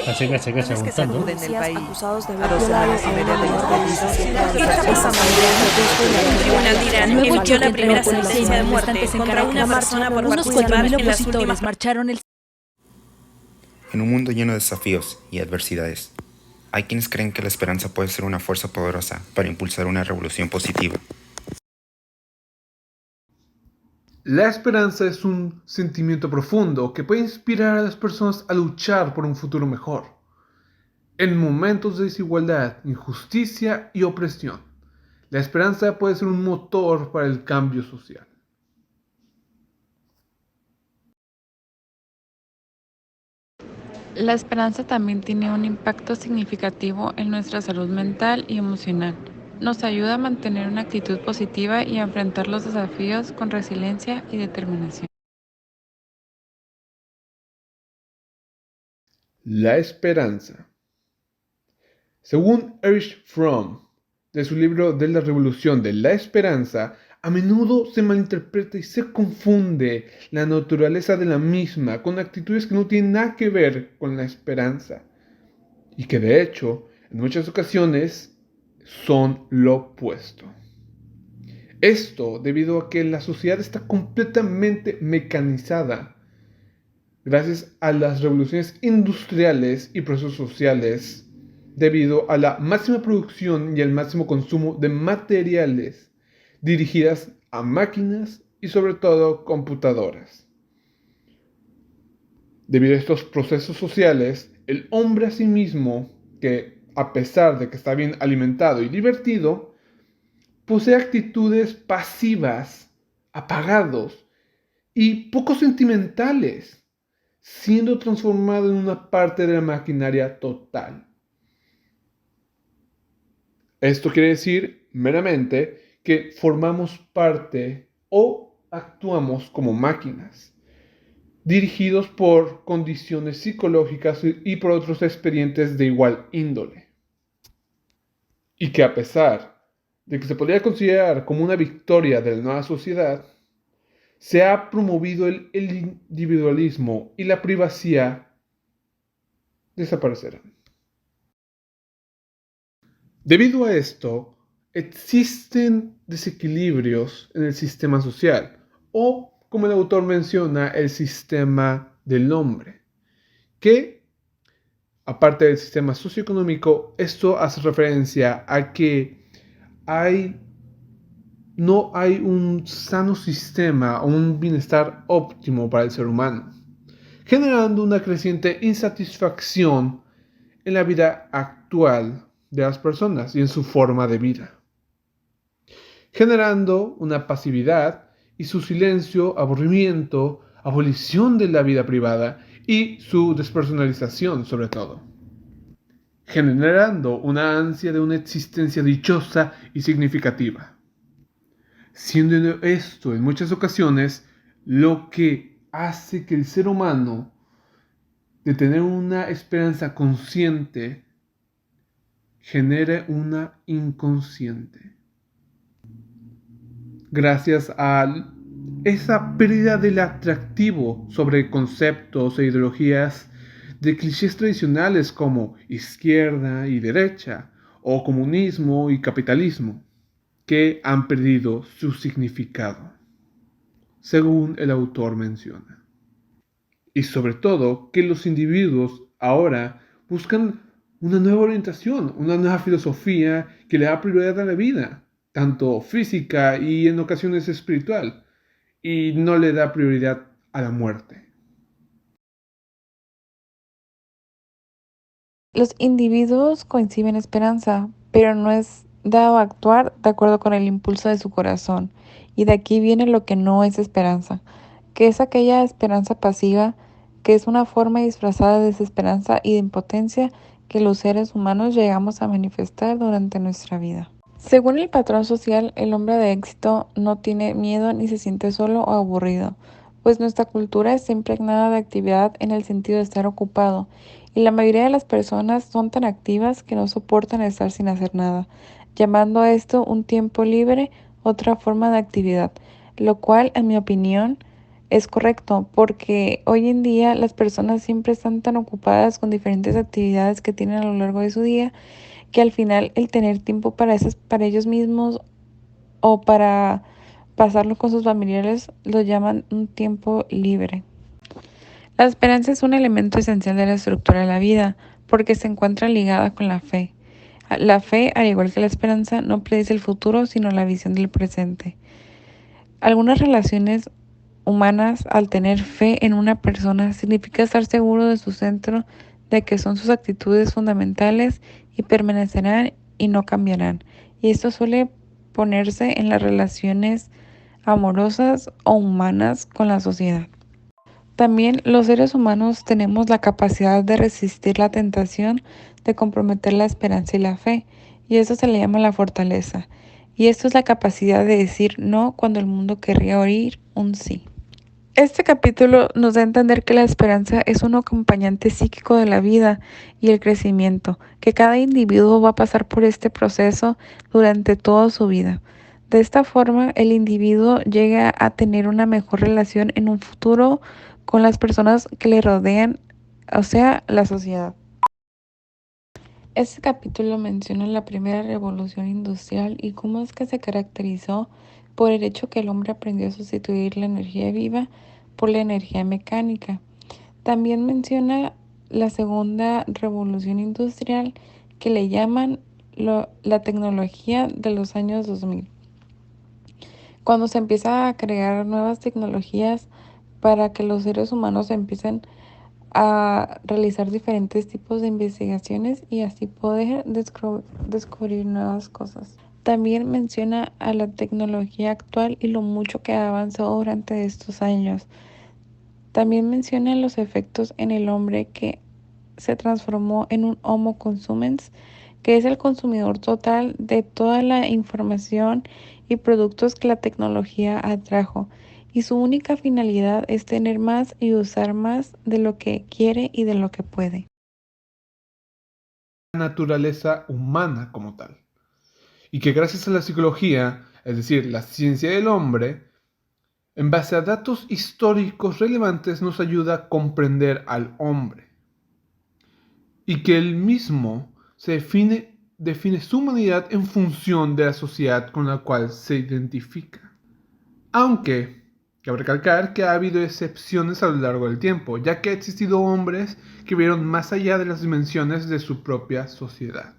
Caché, caché, caché, Jóvenes que se apuntando. muden del Policías país acusados de a haber 2 violado semanas y a media una del menor de estallido, 17 años. esta Esta familia mañana el juez de la el Villa tribunal de Irán Nuevo emitió choque la entre primera la policía y sentencia de muerte manifestantes en contra Caracas. una persona por Unos participar 4.000 en las opositores últimas. marcharon el. En un mundo lleno de desafíos y adversidades, hay quienes creen que la esperanza puede ser una fuerza poderosa para impulsar una revolución positiva. La esperanza es un sentimiento profundo que puede inspirar a las personas a luchar por un futuro mejor. En momentos de desigualdad, injusticia y opresión, la esperanza puede ser un motor para el cambio social. La esperanza también tiene un impacto significativo en nuestra salud mental y emocional. Nos ayuda a mantener una actitud positiva y a enfrentar los desafíos con resiliencia y determinación. La esperanza. Según Erich Fromm, de su libro de la revolución de la esperanza, a menudo se malinterpreta y se confunde la naturaleza de la misma con actitudes que no tienen nada que ver con la esperanza y que de hecho en muchas ocasiones son lo opuesto. Esto debido a que la sociedad está completamente mecanizada gracias a las revoluciones industriales y procesos sociales, debido a la máxima producción y al máximo consumo de materiales dirigidas a máquinas y sobre todo computadoras. Debido a estos procesos sociales, el hombre a sí mismo, que a pesar de que está bien alimentado y divertido, posee actitudes pasivas, apagados y poco sentimentales, siendo transformado en una parte de la maquinaria total. Esto quiere decir meramente que formamos parte o actuamos como máquinas, dirigidos por condiciones psicológicas y por otros expedientes de igual índole. Y que a pesar de que se podría considerar como una victoria de la nueva sociedad, se ha promovido el individualismo y la privacidad desaparecerán. Debido a esto, existen desequilibrios en el sistema social, o, como el autor menciona, el sistema del hombre, que, aparte del sistema socioeconómico, esto hace referencia a que no hay un sano sistema o un bienestar óptimo para el ser humano, generando una creciente insatisfacción en la vida actual de las personas y en su forma de vida, generando una pasividad y su silencio, aburrimiento, abolición de la vida privada y su despersonalización sobre todo, generando una ansia de una existencia dichosa y significativa, siendo esto en muchas ocasiones lo que hace que el ser humano, de tener una esperanza consciente, genere una inconsciente. Gracias a esa pérdida del atractivo sobre conceptos e ideologías de clichés tradicionales como izquierda y derecha, o comunismo y capitalismo, que han perdido su significado, según el autor menciona. Y sobre todo que los individuos ahora buscan una nueva orientación, una nueva filosofía que le da prioridad a la vida, tanto física y en ocasiones espiritual, y no le da prioridad a la muerte. Los individuos coinciden esperanza, pero no es dado a actuar de acuerdo con el impulso de su corazón. Y de aquí viene lo que no es esperanza, que es aquella esperanza pasiva, que es una forma disfrazada de desesperanza y de impotencia que los seres humanos llegamos a manifestar durante nuestra vida. Según el patrón social, el hombre de éxito no tiene miedo ni se siente solo o aburrido, pues nuestra cultura está impregnada de actividad en el sentido de estar ocupado, y la mayoría de las personas son tan activas que no soportan estar sin hacer nada, llamando a esto un tiempo libre, otra forma de actividad, lo cual, en mi opinión, es correcto, porque hoy en día las personas siempre están tan ocupadas con diferentes actividades que tienen a lo largo de su día que al final el tener tiempo para para ellos mismos o para pasarlo con sus familiares lo llaman un tiempo libre. La esperanza es un elemento esencial de la estructura de la vida porque se encuentra ligada con la fe. La fe, al igual que la esperanza, no predice el futuro, sino la visión del presente. Algunas relaciones humanas, al tener fe en una persona, significa estar seguro de su centro, de que son sus actitudes fundamentales y permanecerán y no cambiarán. Y esto suele ponerse en las relaciones amorosas o humanas con la sociedad. También los seres humanos tenemos la capacidad de resistir la tentación de comprometer la esperanza y la fe, y eso se le llama la fortaleza. Y esto es la capacidad de decir no cuando el mundo querría oír un sí. Este capítulo nos da a entender que la esperanza es un acompañante psíquico de la vida y el crecimiento, que cada individuo va a pasar por este proceso durante toda su vida. De esta forma, el individuo llega a tener una mejor relación en un futuro con las personas que le rodean, o sea, la sociedad. Este capítulo menciona la primera revolución industrial y cómo es que se caracterizó por el hecho que el hombre aprendió a sustituir la energía viva por la energía mecánica. También menciona la segunda revolución industrial que le llaman la tecnología de los años 2000, cuando se empieza a crear nuevas tecnologías para que los seres humanos empiecen a realizar diferentes tipos de investigaciones y así poder descubrir nuevas cosas. También menciona a la tecnología actual y lo mucho que ha avanzado durante estos años. También menciona los efectos en el hombre que se transformó en un Homo consumens, que es el consumidor total de toda la información y productos que la tecnología atrajo. Y su única finalidad es tener más y usar más de lo que quiere y de lo que puede. La naturaleza humana como tal. Y que gracias a la psicología, es decir, la ciencia del hombre, en base a datos históricos relevantes nos ayuda a comprender al hombre. Y que él mismo define su humanidad en función de la sociedad con la cual se identifica. Aunque cabe recalcar que ha habido excepciones a lo largo del tiempo, ya que ha existido hombres que vieron más allá de las dimensiones de su propia sociedad.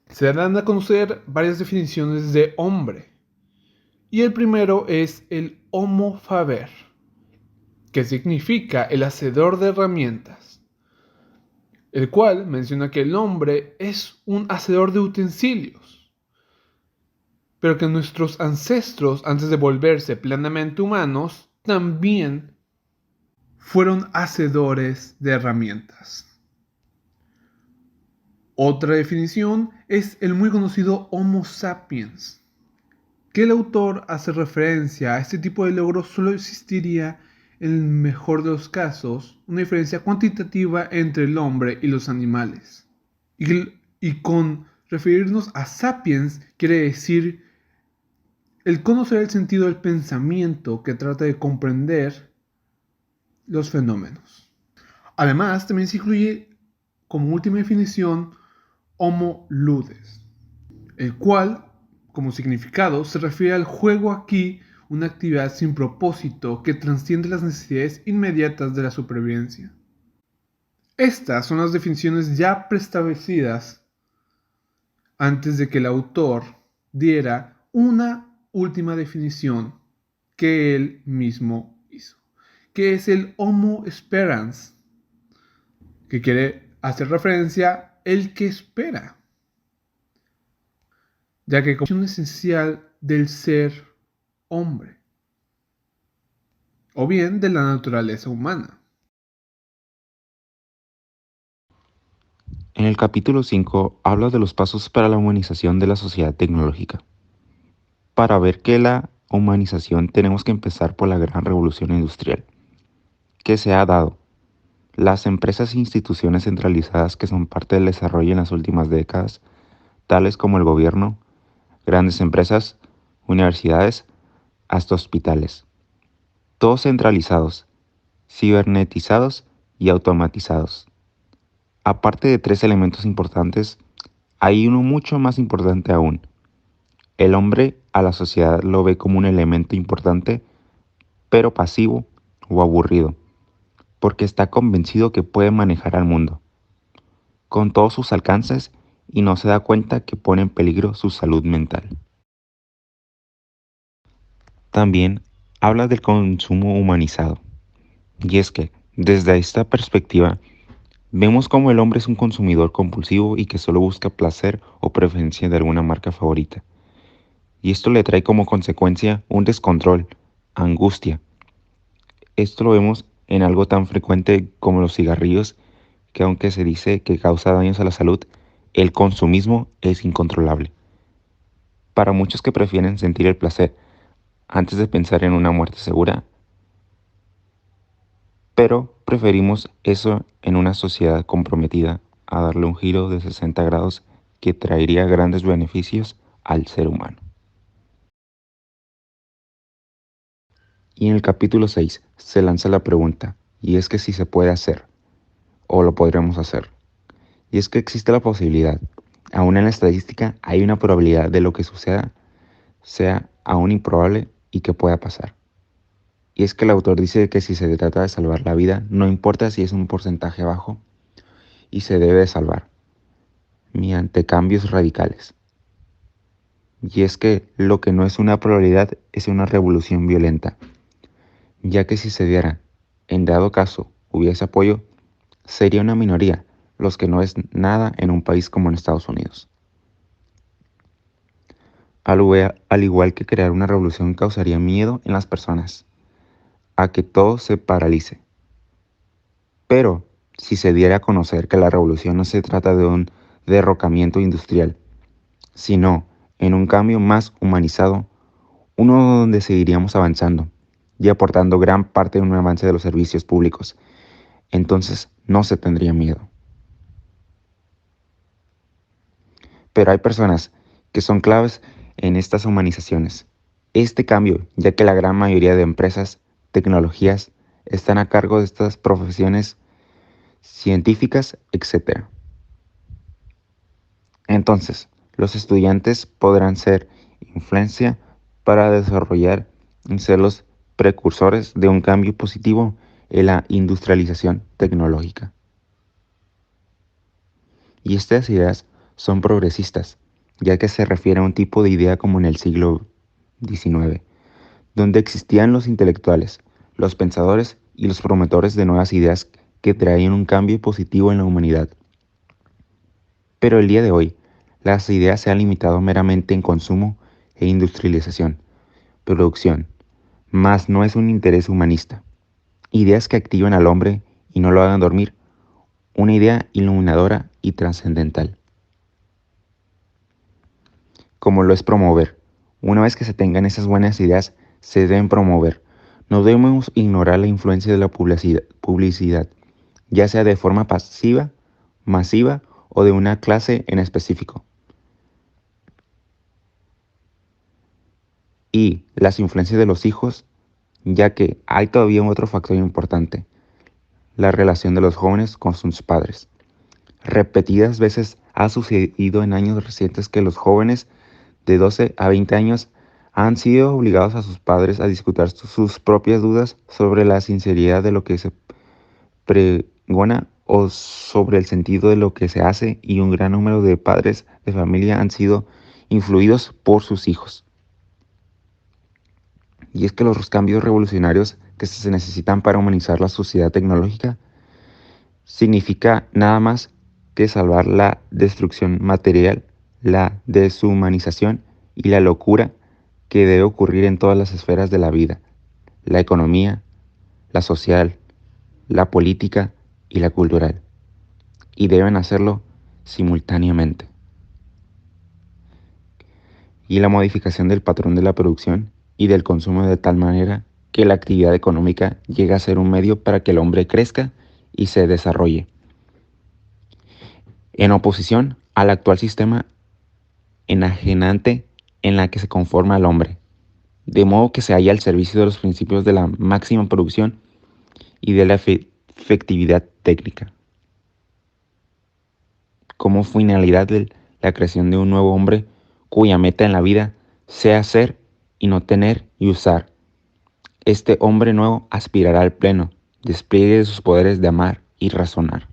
Se darán a conocer varias definiciones de hombre. Y el primero es el Homo faber, que significa el hacedor de herramientas, el cual menciona que el hombre es un hacedor de utensilios, pero que nuestros ancestros, antes de volverse plenamente humanos, también fueron hacedores de herramientas. Otra definición es el muy conocido Homo sapiens, que el autor hace referencia a este tipo de logro solo existiría en el mejor de los casos una diferencia cuantitativa entre el hombre y los animales. Y con referirnos a sapiens quiere decir el conocer el sentido del pensamiento que trata de comprender los fenómenos. Además, también se incluye como última definición Homo ludens, el cual, como significado, se refiere al juego aquí, una actividad sin propósito que trasciende las necesidades inmediatas de la supervivencia. Estas son las definiciones ya preestablecidas antes de que el autor diera una última definición que él mismo hizo, que es el Homo sperans, que quiere hacer referencia a el que espera, ya que como condición esencial del ser hombre, o bien de la naturaleza humana. En el capítulo 5 habla de los pasos para la humanización de la sociedad tecnológica. Para ver que la humanización tenemos que empezar por la gran revolución industrial, que se ha dado. Las empresas e instituciones centralizadas que son parte del desarrollo en las últimas décadas, tales como el gobierno, grandes empresas, universidades, hasta hospitales. todos centralizados, cibernetizados y automatizados. Aparte de tres elementos importantes, hay uno mucho más importante aún. El hombre a la sociedad lo ve como un elemento importante, pero pasivo o aburrido, porque está convencido que puede manejar al mundo, con todos sus alcances, y no se da cuenta que pone en peligro su salud mental. También habla del consumo humanizado, y es que, desde esta perspectiva, vemos cómo el hombre es un consumidor compulsivo y que solo busca placer o preferencia de alguna marca favorita. Y esto le trae como consecuencia un descontrol, angustia. Esto lo vemos en algo tan frecuente como los cigarrillos, que aunque se dice que causa daños a la salud, el consumismo es incontrolable. Para muchos que prefieren sentir el placer antes de pensar en una muerte segura, pero preferimos eso en una sociedad comprometida a darle un giro de 60 grados que traería grandes beneficios al ser humano. Y en el capítulo 6 se lanza la pregunta, y es que si se puede hacer, o lo podremos hacer. Y es que existe la posibilidad, aún en la estadística hay una probabilidad de lo que suceda sea aún improbable y que pueda pasar. Y es que el autor dice que si se trata de salvar la vida, no importa si es un porcentaje bajo, y se debe de salvar, mediante cambios radicales. Y es que lo que no es una probabilidad es una revolución violenta, ya que si se diera, en dado caso, hubiese apoyo, sería una minoría, los que no es nada en un país como en Estados Unidos. Al igual que crear una revolución causaría miedo en las personas, a que todo se paralice. Pero si se diera a conocer que la revolución no se trata de un derrocamiento industrial, sino en un cambio más humanizado, uno donde seguiríamos avanzando y aportando gran parte de un avance de los servicios públicos, entonces no se tendría miedo. Pero hay personas que son claves en estas humanizaciones. Este cambio, ya que la gran mayoría de empresas, tecnologías, están a cargo de estas profesiones científicas, etc. Entonces, los estudiantes podrán ser influencia para desarrollar y ser los precursores de un cambio positivo en la industrialización tecnológica. Y estas ideas son progresistas, ya que se refiere a un tipo de idea como en el siglo XIX, donde existían los intelectuales, los pensadores y los promotores de nuevas ideas que traían un cambio positivo en la humanidad. Pero el día de hoy, las ideas se han limitado meramente en consumo e industrialización, producción, mas no es un interés humanista. Ideas que activen al hombre y no lo hagan dormir, una idea iluminadora y trascendental. Como lo es promover. Una vez que se tengan esas buenas ideas, se deben promover. No debemos ignorar la influencia de la publicidad, ya sea de forma pasiva, masiva o de una clase en específico. Y las influencias de los hijos, ya que hay todavía otro factor importante, la relación de los jóvenes con sus padres. Repetidas veces ha sucedido en años recientes que los jóvenes de 12 a 20 años han sido obligados a sus padres a discutir sus propias dudas sobre la sinceridad de lo que se pregona o sobre el sentido de lo que se hace, y un gran número de padres de familia han sido influidos por sus hijos. Y es que los cambios revolucionarios que se necesitan para humanizar la sociedad tecnológica significa nada más que salvar la destrucción material, la deshumanización y la locura que debe ocurrir en todas las esferas de la vida: la economía, la social, la política y la cultural. Y deben hacerlo simultáneamente. Y la modificación del patrón de la producción y del consumo de tal manera que la actividad económica llegue a ser un medio para que el hombre crezca y se desarrolle, en oposición al actual sistema enajenante en la que se conforma el hombre, de modo que se halla al servicio de los principios de la máxima producción y de la efectividad técnica, como finalidad de la creación de un nuevo hombre cuya meta en la vida sea ser y no tener y usar. Este hombre nuevo aspirará al pleno despliegue de sus poderes de amar y razonar.